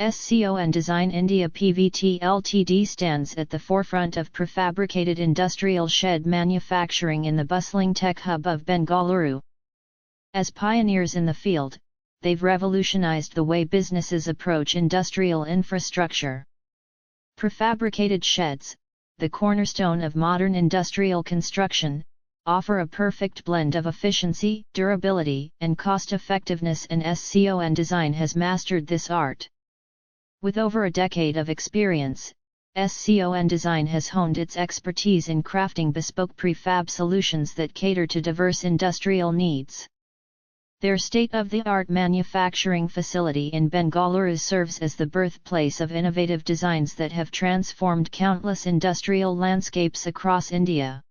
SCON Design India Pvt Ltd stands at the forefront of prefabricated industrial shed manufacturing in the bustling tech hub of Bengaluru. As pioneers in the field, they've revolutionized the way businesses approach industrial infrastructure. Prefabricated sheds, the cornerstone of modern industrial construction, offer a perfect blend of efficiency, durability, and cost-effectiveness, and SCON Design has mastered this art. With over a decade of experience, SCON Design has honed its expertise in crafting bespoke prefab solutions that cater to diverse industrial needs. Their state-of-the-art manufacturing facility in Bengaluru serves as the birthplace of innovative designs that have transformed countless industrial landscapes across India.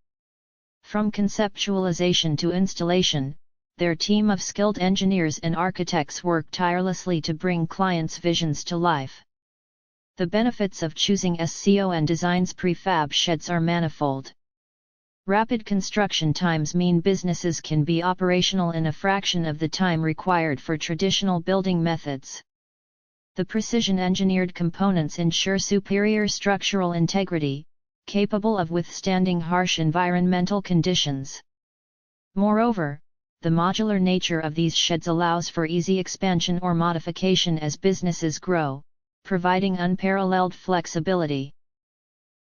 From conceptualization to installation, their team of skilled engineers and architects work tirelessly to bring clients' visions to life. The benefits of choosing SCON Design's prefab sheds are manifold. Rapid construction times mean businesses can be operational in a fraction of the time required for traditional building methods. The precision-engineered components ensure superior structural integrity, capable of withstanding harsh environmental conditions. Moreover, the modular nature of these sheds allows for easy expansion or modification as businesses grow, providing unparalleled flexibility.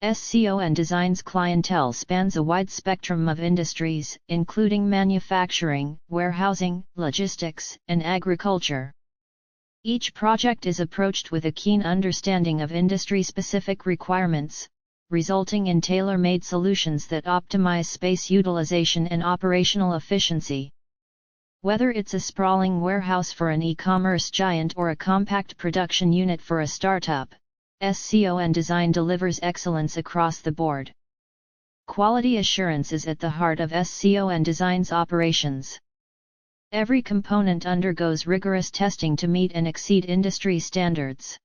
SCON Design's clientele spans a wide spectrum of industries, including manufacturing, warehousing, logistics, and agriculture. Each project is approached with a keen understanding of industry-specific requirements, resulting in tailor-made solutions that optimize space utilization and operational efficiency. Whether it's a sprawling warehouse for an e-commerce giant or a compact production unit for a startup, SCON Design delivers excellence across the board. Quality assurance is at the heart of SCON Design's operations. Every component undergoes rigorous testing to meet and exceed industry standards.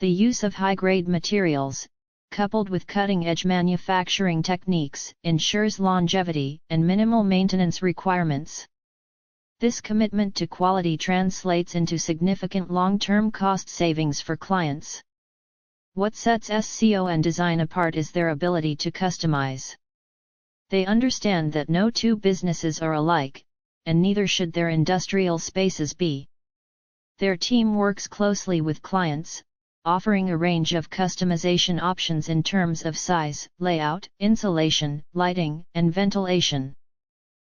The use of high-grade materials, coupled with cutting-edge manufacturing techniques, ensures longevity and minimal maintenance requirements. This commitment to quality translates into significant long-term cost savings for clients. What sets SCON Design apart is their ability to customize. They understand that no two businesses are alike, and neither should their industrial spaces be. Their team works closely with clients, offering a range of customization options in terms of size, layout, insulation, lighting, and ventilation.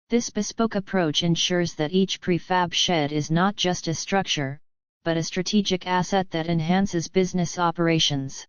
This bespoke approach ensures that each prefab shed is not just a structure, but a strategic asset that enhances business operations.